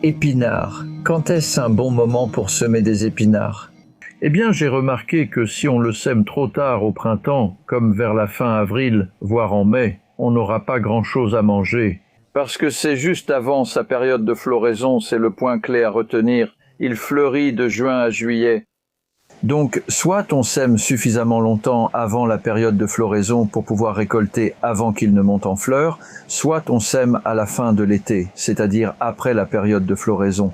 Épinards. Quand est-ce un bon moment pour semer des épinards? Eh bien, j'ai remarqué que si on le sème trop tard au printemps, comme vers la fin avril, voire en mai, on n'aura pas grand-chose à manger. Parce que c'est juste avant sa période de floraison, c'est le point clé à retenir. Il fleurit de juin à juillet. Donc, soit on sème suffisamment longtemps avant la période de floraison pour pouvoir récolter avant qu'il ne monte en fleurs, soit on sème à la fin de l'été, c'est-à-dire après la période de floraison.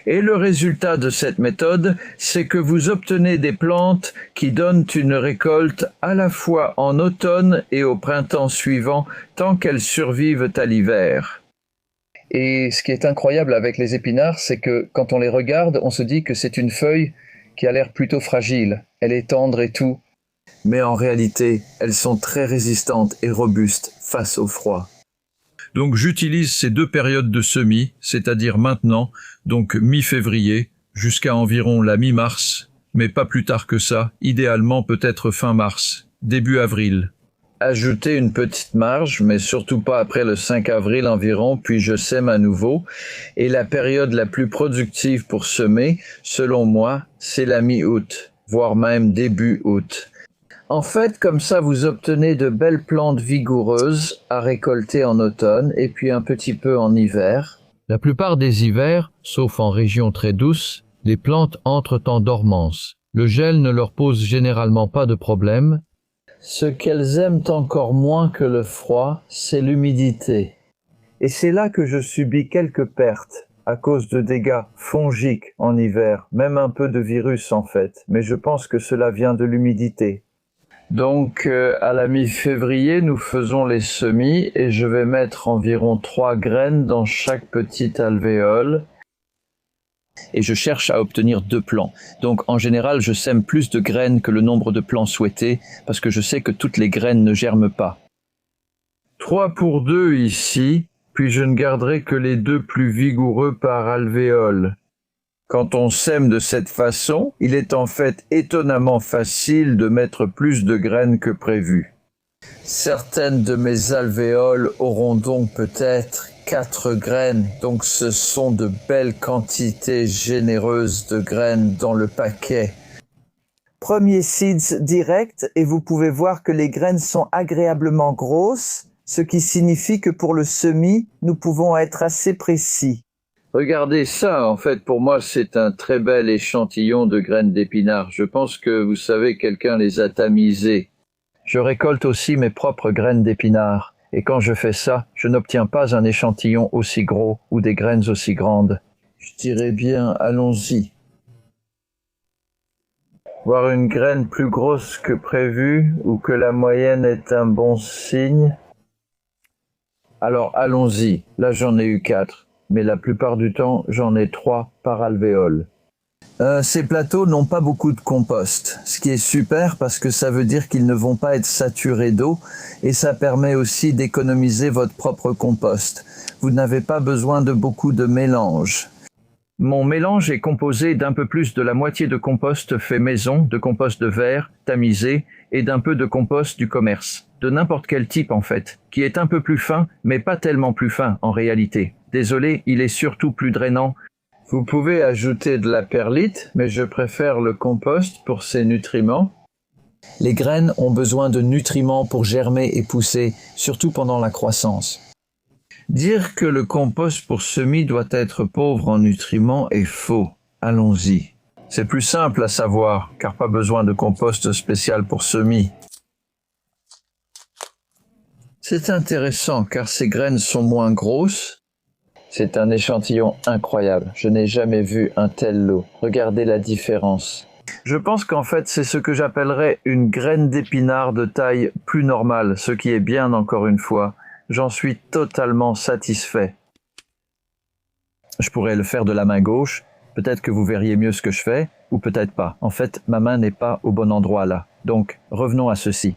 Et le résultat de cette méthode, c'est que vous obtenez des plantes qui donnent une récolte à la fois en automne et au printemps suivant, tant qu'elles survivent à l'hiver. Et ce qui est incroyable avec les épinards, c'est que quand on les regarde, on se dit que c'est une feuille qui a l'air plutôt fragile. Elle est tendre et tout. Mais en réalité, elles sont très résistantes et robustes face au froid. Donc j'utilise ces deux périodes de semis, c'est-à-dire maintenant, donc mi-février, jusqu'à environ la mi-mars, mais pas plus tard que ça, idéalement peut-être fin mars, début avril. Ajoutez une petite marge, mais surtout pas après le 5 avril environ, puis je sème à nouveau. Et la période la plus productive pour semer, selon moi, c'est la mi-août, voire même début août. En fait, comme ça, vous obtenez de belles plantes vigoureuses à récolter en automne et puis un petit peu en hiver. La plupart des hivers, sauf en région très douce, les plantes entrent en dormance. Le gel ne leur pose généralement pas de problème. Ce qu'elles aiment encore moins que le froid, c'est l'humidité. Et c'est là que je subis quelques pertes, à cause de dégâts fongiques en hiver, même un peu de virus en fait, mais je pense que cela vient de l'humidité. Donc à la mi-février, nous faisons les semis et je vais mettre environ 3 graines dans chaque petite alvéole. Et je cherche à obtenir 2 plants. Donc en général, je sème plus de graines que le nombre de plants souhaités, parce que je sais que toutes les graines ne germent pas. 3 pour 2 ici, puis je ne garderai que les 2 plus vigoureux par alvéole. Quand on sème de cette façon, il est en fait étonnamment facile de mettre plus de graines que prévu. Certaines de mes alvéoles auront donc peut-être 4 graines, donc ce sont de belles quantités généreuses de graines dans le paquet. Premier seeds direct et vous pouvez voir que les graines sont agréablement grosses, ce qui signifie que pour le semis, nous pouvons être assez précis. Regardez ça, en fait, pour moi, c'est un très bel échantillon de graines d'épinards. Je pense que, vous savez, quelqu'un les a tamisées. Je récolte aussi mes propres graines d'épinards. Et quand je fais ça, je n'obtiens pas un échantillon aussi gros ou des graines aussi grandes. Je dirais bien, allons-y. Voir une graine plus grosse que prévu ou que la moyenne est un bon signe. Alors, allons-y. Là, j'en ai eu 4. Mais la plupart du temps, j'en ai 3 par alvéole. Ces plateaux n'ont pas beaucoup de compost, ce qui est super parce que ça veut dire qu'ils ne vont pas être saturés d'eau et ça permet aussi d'économiser votre propre compost. Vous n'avez pas besoin de beaucoup de mélange. Mon mélange est composé d'un peu plus de la moitié de compost fait maison, de compost de verre, tamisé, et d'un peu de compost du commerce, de n'importe quel type en fait, qui est un peu plus fin, mais pas tellement plus fin en réalité. Désolé, il est surtout plus drainant. Vous pouvez ajouter de la perlite, mais je préfère le compost pour ses nutriments. Les graines ont besoin de nutriments pour germer et pousser, surtout pendant la croissance. Dire que le compost pour semis doit être pauvre en nutriments est faux. Allons-y. C'est plus simple à savoir, car pas besoin de compost spécial pour semis. C'est intéressant, car ces graines sont moins grosses. C'est un échantillon incroyable. Je n'ai jamais vu un tel lot. Regardez la différence. Je pense qu'en fait, c'est ce que j'appellerais une graine d'épinard de taille plus normale, ce qui est bien encore une fois. J'en suis totalement satisfait. Je pourrais le faire de la main gauche. Peut-être que vous verriez mieux ce que je fais, ou peut-être pas. En fait, ma main n'est pas au bon endroit là. Donc, revenons à ceci.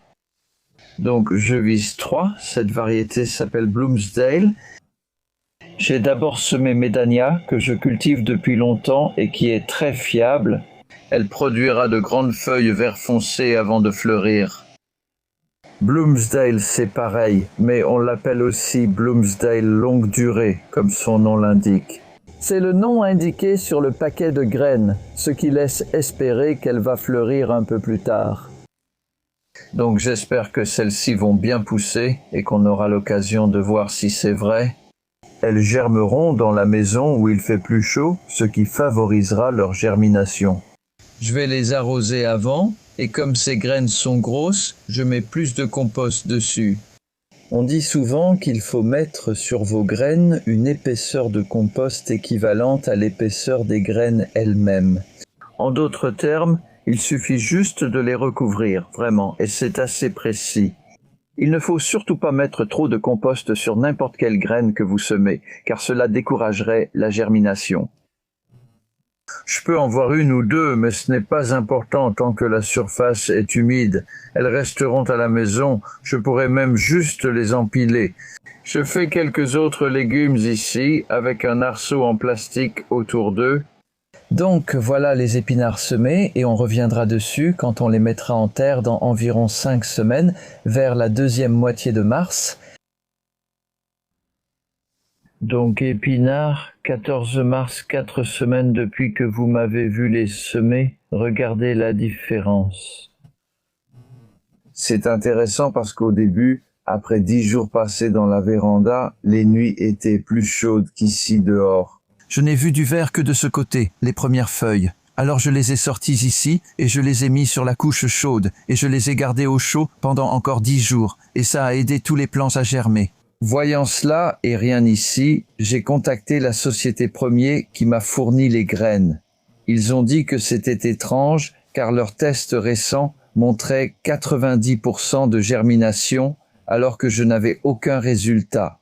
Donc, je vise 3. Cette variété s'appelle Bloomsdale. J'ai d'abord semé Médania, que je cultive depuis longtemps et qui est très fiable. Elle produira de grandes feuilles vert foncé avant de fleurir. Bloomsdale, c'est pareil, mais on l'appelle aussi Bloomsdale longue durée, comme son nom l'indique. C'est le nom indiqué sur le paquet de graines, ce qui laisse espérer qu'elle va fleurir un peu plus tard. Donc j'espère que celles-ci vont bien pousser et qu'on aura l'occasion de voir si c'est vrai. Elles germeront dans la maison où il fait plus chaud, ce qui favorisera leur germination. Je vais les arroser avant, et comme ces graines sont grosses, je mets plus de compost dessus. On dit souvent qu'il faut mettre sur vos graines une épaisseur de compost équivalente à l'épaisseur des graines elles-mêmes. En d'autres termes, il suffit juste de les recouvrir, vraiment, et c'est assez précis. Il ne faut surtout pas mettre trop de compost sur n'importe quelle graine que vous semez, car cela découragerait la germination. Je peux en voir une ou deux, mais ce n'est pas important tant que la surface est humide. Elles resteront à la maison, je pourrais même juste les empiler. Je fais quelques autres légumes ici, avec un arceau en plastique autour d'eux. Donc voilà les épinards semés et on reviendra dessus quand on les mettra en terre dans environ 5 semaines, vers la deuxième moitié de mars. Donc épinards, 14 mars, 4 semaines depuis que vous m'avez vu les semer. Regardez la différence. C'est intéressant parce qu'au début, après 10 jours passés dans la véranda, les nuits étaient plus chaudes qu'ici dehors. Je n'ai vu du vert que de ce côté, les premières feuilles. Alors je les ai sorties ici et je les ai mis sur la couche chaude et je les ai gardées au chaud pendant encore 10 jours et ça a aidé tous les plants à germer. Voyant cela et rien ici, j'ai contacté la société Premier qui m'a fourni les graines. Ils ont dit que c'était étrange car leur test récent montrait 90% de germination alors que je n'avais aucun résultat.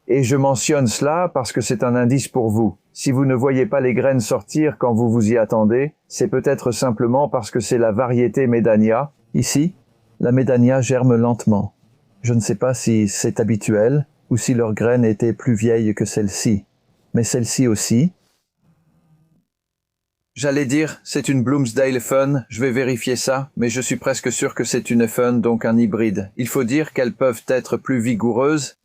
Et je mentionne cela parce que c'est un indice pour vous. Si vous ne voyez pas les graines sortir quand vous vous y attendez, c'est peut-être simplement parce que c'est la variété Médania. Ici, la Médania germe lentement. Je ne sais pas si c'est habituel ou si leurs graines étaient plus vieilles que celle-ci. Mais celle-ci aussi. J'allais dire, c'est une Bloomsdale Fun, je vais vérifier ça, mais je suis presque sûr que c'est une Fun, donc un hybride. Il faut dire qu'elles peuvent être plus vigoureuses.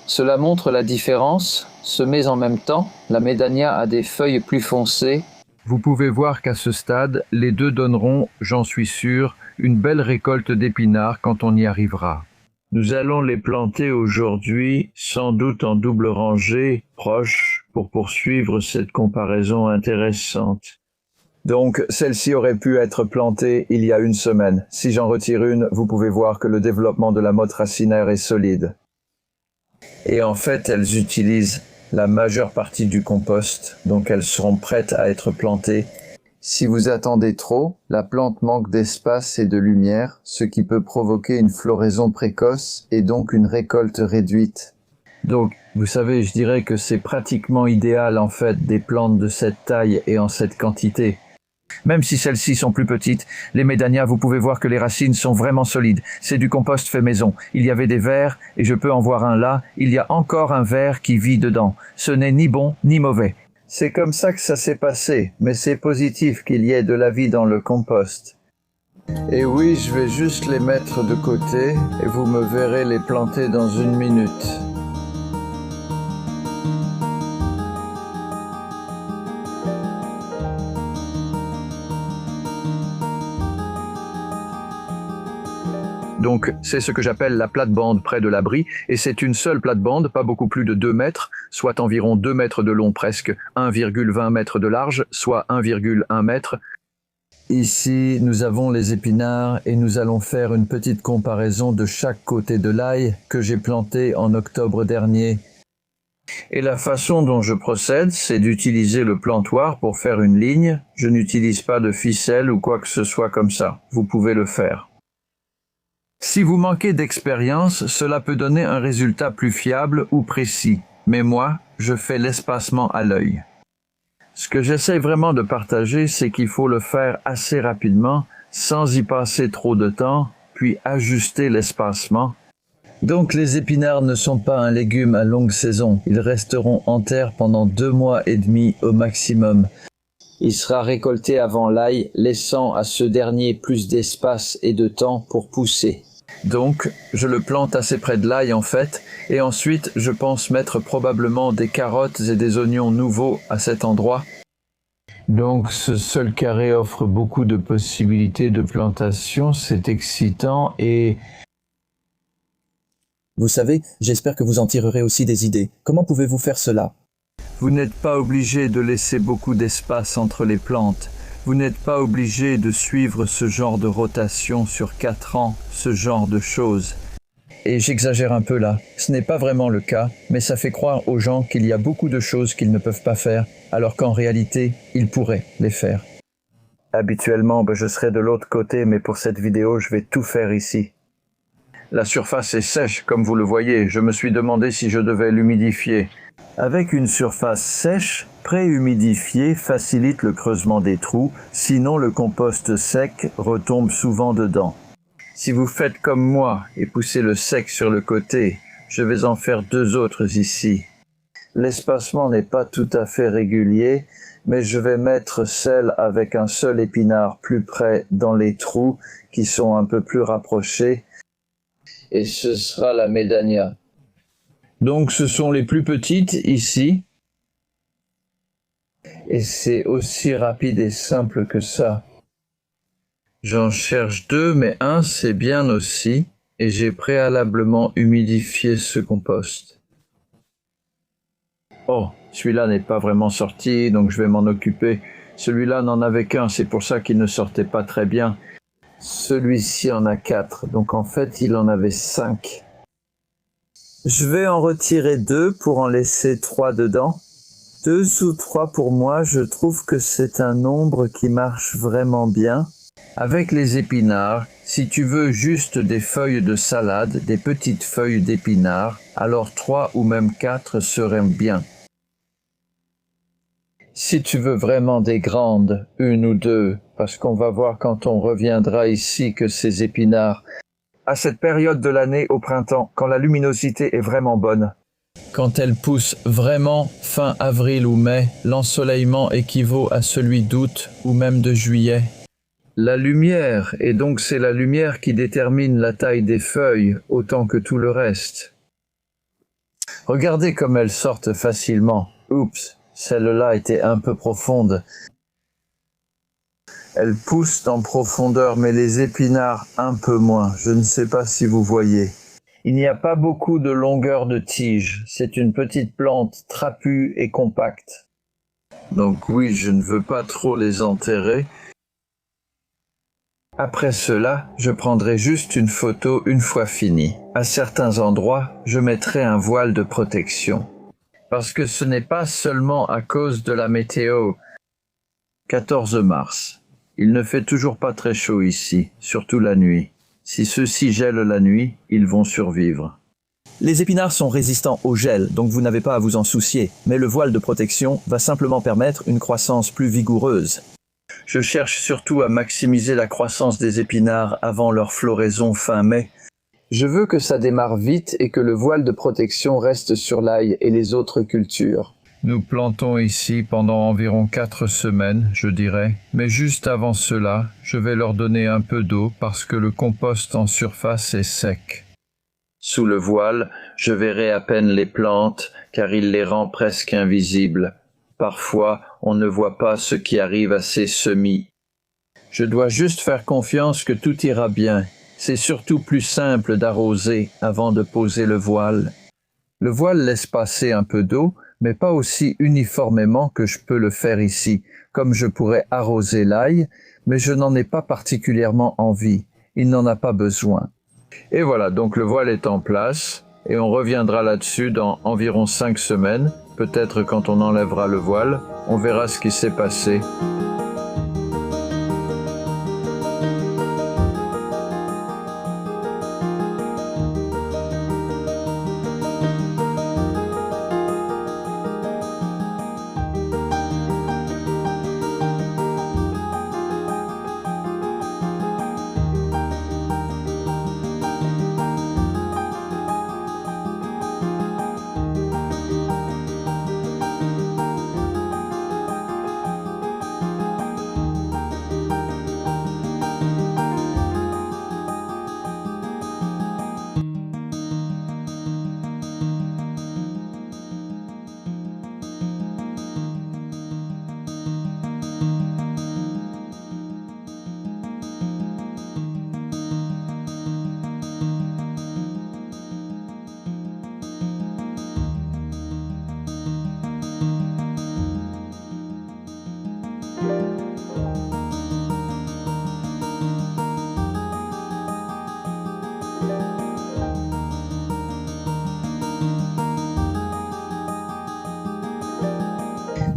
Cela montre la différence. Semées en même temps, la Médania a des feuilles plus foncées. Vous pouvez voir qu'à ce stade, les deux donneront, j'en suis sûr, une belle récolte d'épinards quand on y arrivera. Nous allons les planter aujourd'hui, sans doute en double rangée, proche, pour poursuivre cette comparaison intéressante. Donc, celle-ci aurait pu être plantée il y a 1 semaine. Si j'en retire une, vous pouvez voir que le développement de la motte racinaire est solide. Et en fait, elles utilisent la majeure partie du compost, donc elles seront prêtes à être plantées. Si vous attendez trop, la plante manque d'espace et de lumière, ce qui peut provoquer une floraison précoce et donc une récolte réduite. Donc, vous savez, je dirais que c'est pratiquement idéal en fait des plantes de cette taille et en cette quantité. Même si celles-ci sont plus petites, les Médania, vous pouvez voir que les racines sont vraiment solides. C'est du compost fait maison. Il y avait des vers, et je peux en voir un là. Il y a encore un ver qui vit dedans. Ce n'est ni bon ni mauvais. C'est comme ça que ça s'est passé, mais c'est positif qu'il y ait de la vie dans le compost. Et oui, je vais juste les mettre de côté, et vous me verrez les planter dans 1 minute. Donc, c'est ce que j'appelle la plate-bande près de l'abri, et c'est une seule plate-bande, pas beaucoup plus de 2 mètres, soit environ 2 mètres de long presque, 1,20 mètres de large, soit 1,1 mètre. Ici, nous avons les épinards et nous allons faire une petite comparaison de chaque côté de l'ail que j'ai planté en octobre dernier. Et la façon dont je procède, c'est d'utiliser le plantoir pour faire une ligne. Je n'utilise pas de ficelle ou quoi que ce soit comme ça. Vous pouvez le faire. Si vous manquez d'expérience, cela peut donner un résultat plus fiable ou précis. Mais moi, je fais l'espacement à l'œil. Ce que j'essaie vraiment de partager, c'est qu'il faut le faire assez rapidement, sans y passer trop de temps, puis ajuster l'espacement. Donc les épinards ne sont pas un légume à longue saison. Ils resteront en terre pendant 2 mois et demi au maximum. Il sera récolté avant l'ail, laissant à ce dernier plus d'espace et de temps pour pousser. Donc, je le plante assez près de l'ail en fait, et ensuite je pense mettre probablement des carottes et des oignons nouveaux à cet endroit. Donc ce sol carré offre beaucoup de possibilités de plantation, c'est excitant et... Vous savez, j'espère que vous en tirerez aussi des idées. Comment pouvez-vous faire cela? Vous n'êtes pas obligé de laisser beaucoup d'espace entre les plantes. Vous n'êtes pas obligé de suivre ce genre de rotation sur 4 ans, ce genre de choses. Et j'exagère un peu là. Ce n'est pas vraiment le cas, mais ça fait croire aux gens qu'il y a beaucoup de choses qu'ils ne peuvent pas faire, alors qu'en réalité, ils pourraient les faire. Habituellement, je serais de l'autre côté, mais pour cette vidéo, je vais tout faire ici. La surface est sèche, comme vous le voyez. Je me suis demandé si je devais l'humidifier. Avec une surface sèche, pré-humidifiée facilite le creusement des trous, sinon le compost sec retombe souvent dedans. Si vous faites comme moi et poussez le sec sur le côté, je vais en faire 2 autres ici. L'espacement n'est pas tout à fait régulier, mais je vais mettre celle avec un seul épinard plus près dans les trous qui sont un peu plus rapprochés. Et ce sera la médania. Donc ce sont les plus petites ici. Et c'est aussi rapide et simple que ça. J'en cherche 2, mais un c'est bien aussi. Et j'ai préalablement humidifié ce compost. Oh, celui-là n'est pas vraiment sorti, donc je vais m'en occuper. Celui-là n'en avait qu'un, c'est pour ça qu'il ne sortait pas très bien. Celui-ci en a 4, donc en fait il en avait 5. Je vais en retirer 2 pour en laisser 3 dedans. 2 ou 3 pour moi, je trouve que c'est un nombre qui marche vraiment bien. Avec les épinards, si tu veux juste des feuilles de salade, des petites feuilles d'épinards, alors 3 ou même 4 seraient bien. Si tu veux vraiment des grandes, 1 ou 2, parce qu'on va voir quand on reviendra ici que ces épinards, à cette période de l'année au printemps, quand la luminosité est vraiment bonne. Quand elle pousse vraiment fin avril ou mai, l'ensoleillement équivaut à celui d'août ou même de juillet. La lumière, et donc c'est la lumière qui détermine la taille des feuilles autant que tout le reste. Regardez comme elles sortent facilement. Oups, celle-là était un peu profonde. Elles poussent en profondeur, mais les épinards un peu moins. Je ne sais pas si vous voyez. Il n'y a pas beaucoup de longueur de tige. C'est une petite plante trapue et compacte. Donc oui, je ne veux pas trop les enterrer. Après cela, je prendrai juste une photo une fois fini. À certains endroits, je mettrai un voile de protection. Parce que ce n'est pas seulement à cause de la météo. 14 mars. Il ne fait toujours pas très chaud ici, surtout la nuit. Si ceux-ci gèlent la nuit, ils vont survivre. Les épinards sont résistants au gel, donc vous n'avez pas à vous en soucier, mais le voile de protection va simplement permettre une croissance plus vigoureuse. Je cherche surtout à maximiser la croissance des épinards avant leur floraison fin mai. Je veux que ça démarre vite et que le voile de protection reste sur l'ail et les autres cultures. Nous plantons ici pendant environ 4 semaines, je dirais, mais juste avant cela, je vais leur donner un peu d'eau parce que le compost en surface est sec. Sous le voile, je verrai à peine les plantes, car il les rend presque invisibles. Parfois, on ne voit pas ce qui arrive à ces semis. Je dois juste faire confiance que tout ira bien. C'est surtout plus simple d'arroser avant de poser le voile. Le voile laisse passer un peu d'eau, mais pas aussi uniformément que je peux le faire ici, comme je pourrais arroser l'ail, mais je n'en ai pas particulièrement envie. Il n'en a pas besoin. Et voilà, donc le voile est en place, et on reviendra là-dessus dans environ 5 semaines, peut-être quand on enlèvera le voile, on verra ce qui s'est passé.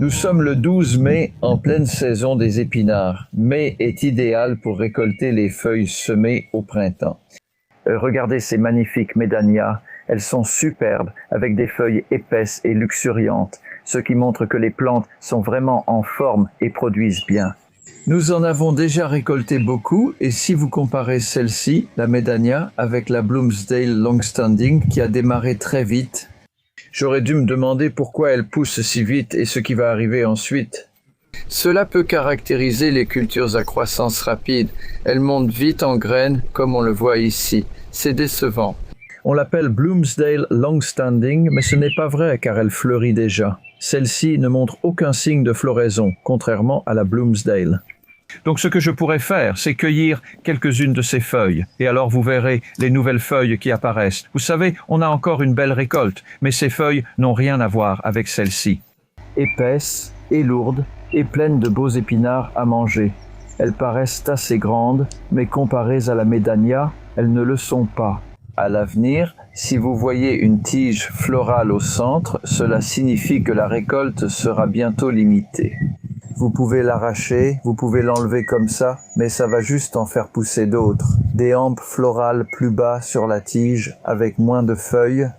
Nous sommes le 12 mai, en pleine saison des épinards. Mai est idéal pour récolter les feuilles semées au printemps. Regardez ces magnifiques médanias. Elles sont superbes, avec des feuilles épaisses et luxuriantes, ce qui montre que les plantes sont vraiment en forme et produisent bien. Nous en avons déjà récolté beaucoup, et si vous comparez celle-ci, la médania, avec la Bloomsdale Longstanding, qui a démarré très vite, j'aurais dû me demander pourquoi elle pousse si vite et ce qui va arriver ensuite. Cela peut caractériser les cultures à croissance rapide. Elles montent vite en graines, comme on le voit ici. C'est décevant. On l'appelle Bloomsdale Longstanding, mais ce n'est pas vrai car elle fleurit déjà. Celle-ci ne montre aucun signe de floraison, contrairement à la Bloomsdale. Donc ce que je pourrais faire, c'est cueillir quelques-unes de ces feuilles, et alors vous verrez les nouvelles feuilles qui apparaissent. Vous savez, on a encore une belle récolte, mais ces feuilles n'ont rien à voir avec celles-ci. Épaisses et lourdes, et pleines de beaux épinards à manger. Elles paraissent assez grandes, mais comparées à la médania, elles ne le sont pas. À l'avenir, si vous voyez une tige florale au centre, cela signifie que la récolte sera bientôt limitée. Vous pouvez l'arracher, vous pouvez l'enlever comme ça, mais ça va juste en faire pousser d'autres. Des hampes florales plus bas sur la tige, avec moins de feuilles.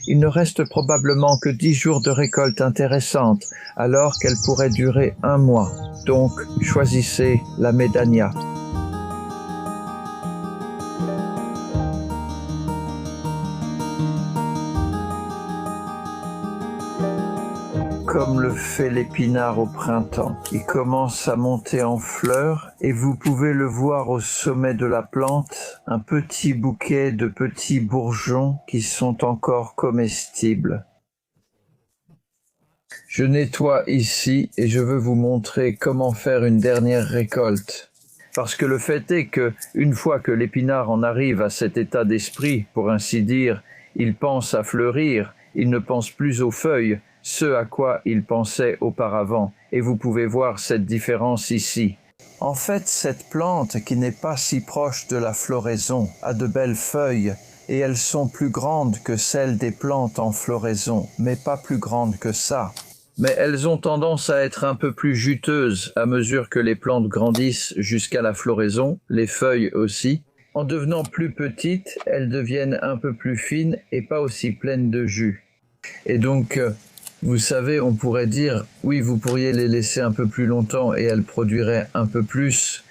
Il ne reste probablement que 10 jours de récolte intéressante, alors qu'elle pourrait durer 1 mois. Donc, choisissez la médania. Comme le fait l'épinard au printemps. Il commence à monter en fleurs et vous pouvez le voir au sommet de la plante, un petit bouquet de petits bourgeons qui sont encore comestibles. Je nettoie ici et je veux vous montrer comment faire une dernière récolte. Parce que le fait est que, une fois que l'épinard en arrive à cet état d'esprit, pour ainsi dire, il pense à fleurir, il ne pense plus aux feuilles, ce à quoi il pensait auparavant, et vous pouvez voir cette différence ici. En fait, cette plante, qui n'est pas si proche de la floraison, a de belles feuilles, et elles sont plus grandes que celles des plantes en floraison, mais pas plus grandes que ça. Mais elles ont tendance à être un peu plus juteuses à mesure que les plantes grandissent jusqu'à la floraison, les feuilles aussi. En devenant plus petites, elles deviennent un peu plus fines et pas aussi pleines de jus. Et donc, vous savez, on pourrait dire, oui, vous pourriez les laisser un peu plus longtemps et elles produiraient un peu plus.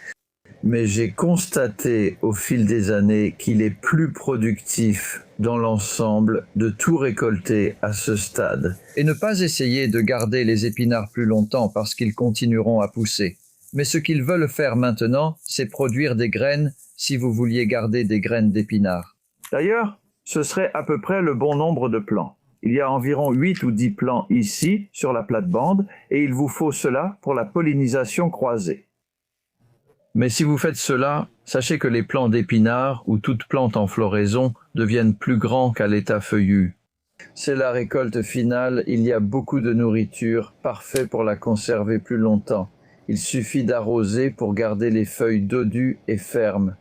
Mais j'ai constaté au fil des années qu'il est plus productif dans l'ensemble de tout récolter à ce stade. Et ne pas essayer de garder les épinards plus longtemps parce qu'ils continueront à pousser. Mais ce qu'ils veulent faire maintenant, c'est produire des graines si vous vouliez garder des graines d'épinards. D'ailleurs, ce serait à peu près le bon nombre de plants. Il y a environ 8 ou 10 plants ici, sur la plate-bande, et il vous faut cela pour la pollinisation croisée. Mais si vous faites cela, sachez que les plants d'épinards ou toute plante en floraison deviennent plus grands qu'à l'état feuillu. C'est la récolte finale, il y a beaucoup de nourriture, parfait pour la conserver plus longtemps. Il suffit d'arroser pour garder les feuilles dodues et fermes.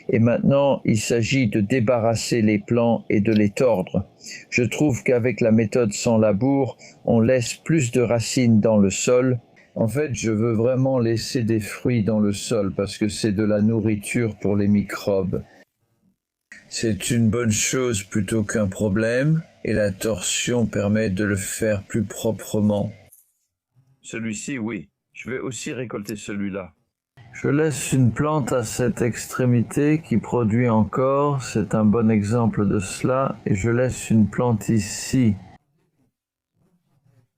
Et maintenant, il s'agit de débarrasser les plants et de les tordre. Je trouve qu'avec la méthode sans labour, on laisse plus de racines dans le sol. En fait, je veux vraiment laisser des fruits dans le sol parce que c'est de la nourriture pour les microbes. C'est une bonne chose plutôt qu'un problème, et la torsion permet de le faire plus proprement. Celui-ci, oui. Je vais aussi récolter celui-là. Je laisse une plante à cette extrémité qui produit encore, c'est un bon exemple de cela, et je laisse une plante ici.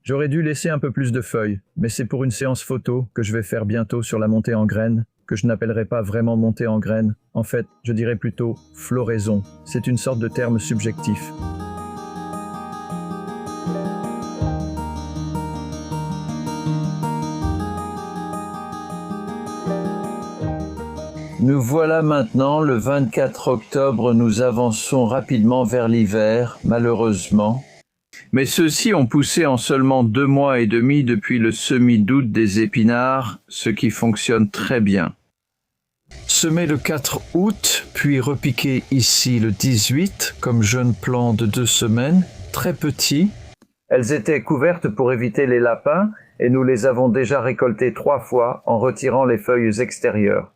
J'aurais dû laisser un peu plus de feuilles, mais c'est pour une séance photo que je vais faire bientôt sur la montée en graines, que je n'appellerai pas vraiment montée en graines. En fait, je dirais plutôt floraison. C'est une sorte de terme subjectif. Nous voilà maintenant le 24 octobre, nous avançons rapidement vers l'hiver, malheureusement. Mais ceux-ci ont poussé en seulement 2 mois et demi depuis le semis d'août des épinards, ce qui fonctionne très bien. Semé le 4 août, puis repiqué ici le 18, comme jeune plant de 2 semaines, très petit. Elles étaient couvertes pour éviter les lapins et nous les avons déjà récoltées 3 fois en retirant les feuilles extérieures.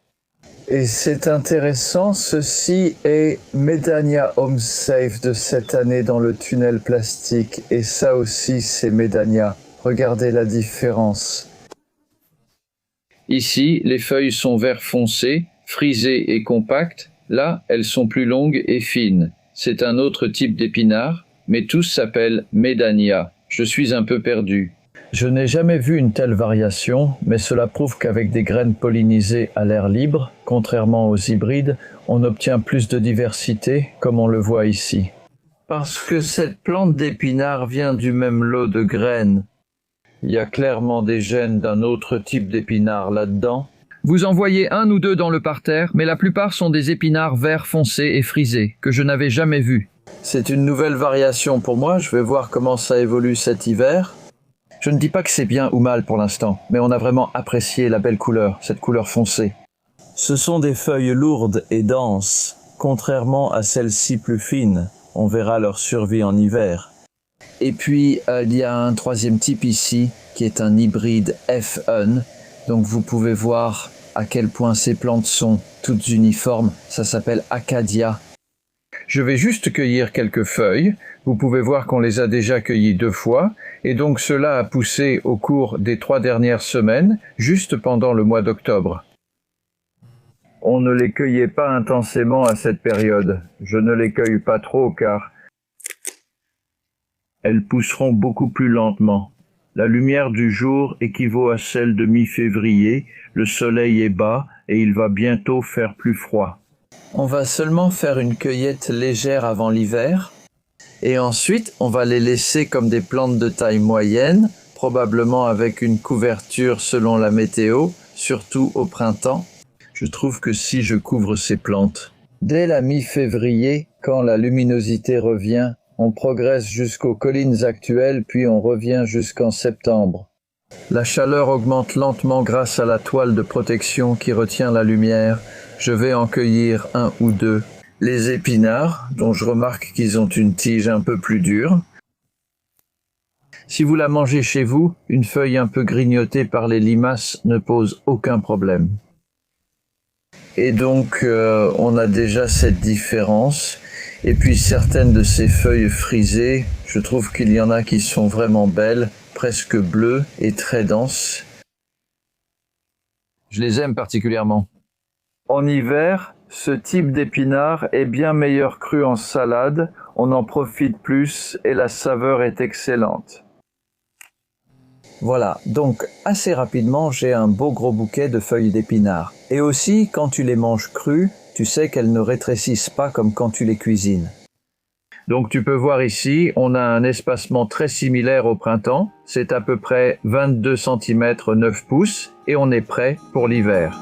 Et c'est intéressant, ceci est Medania Home Safe de cette année dans le tunnel plastique. Et ça aussi, c'est Medania. Regardez la différence. Ici, les feuilles sont vert foncé, frisées et compactes. Là, elles sont plus longues et fines. C'est un autre type d'épinard, mais tous s'appellent Medania. Je suis un peu perdu. Je n'ai jamais vu une telle variation, mais cela prouve qu'avec des graines pollinisées à l'air libre, contrairement aux hybrides, on obtient plus de diversité, comme on le voit ici. Parce que cette plante d'épinard vient du même lot de graines. Il y a clairement des gènes d'un autre type d'épinard là-dedans. Vous en voyez 1 ou 2 dans le parterre, mais la plupart sont des épinards vert foncé et frisés, que je n'avais jamais vus. C'est une nouvelle variation pour moi, je vais voir comment ça évolue cet hiver. Je ne dis pas que c'est bien ou mal pour l'instant, mais on a vraiment apprécié la belle couleur, cette couleur foncée. Ce sont des feuilles lourdes et denses, contrairement à celles-ci plus fines. On verra leur survie en hiver. Et puis, il y a un troisième type ici, qui est un hybride F1. Donc vous pouvez voir à quel point ces plantes sont toutes uniformes. Ça s'appelle Acadia. Je vais juste cueillir quelques feuilles. Vous pouvez voir qu'on les a déjà cueillies 2 fois. Et donc cela a poussé au cours des 3 dernières semaines, juste pendant le mois d'octobre. On ne les cueillait pas intensément à cette période. Je ne les cueille pas trop car elles pousseront beaucoup plus lentement. La lumière du jour équivaut à celle de mi-février, le soleil est bas et il va bientôt faire plus froid. On va seulement faire une cueillette légère avant l'hiver, et ensuite on va les laisser comme des plantes de taille moyenne, probablement avec une couverture selon la météo, surtout au printemps. Je trouve que si je couvre ces plantes, dès la mi-février, quand la luminosité revient, on progresse jusqu'aux collines actuelles, puis on revient jusqu'en septembre. La chaleur augmente lentement grâce à la toile de protection qui retient la lumière. Je vais en cueillir 1 ou 2. Les épinards, dont je remarque qu'ils ont une tige un peu plus dure. Si vous la mangez chez vous, une feuille un peu grignotée par les limaces ne pose aucun problème. Et donc, on a déjà cette différence. Et puis certaines de ces feuilles frisées, je trouve qu'il y en a qui sont vraiment belles, presque bleues et très denses. Je les aime particulièrement. En hiver, ce type d'épinard est bien meilleur cru en salade, on en profite plus et la saveur est excellente. Voilà, donc assez rapidement, j'ai un beau gros bouquet de feuilles d'épinard. Et aussi, quand tu les manges crues, tu sais qu'elles ne rétrécissent pas comme quand tu les cuisines. Donc tu peux voir ici, on a un espacement très similaire au printemps, c'est à peu près 22 cm 9 pouces et on est prêt pour l'hiver.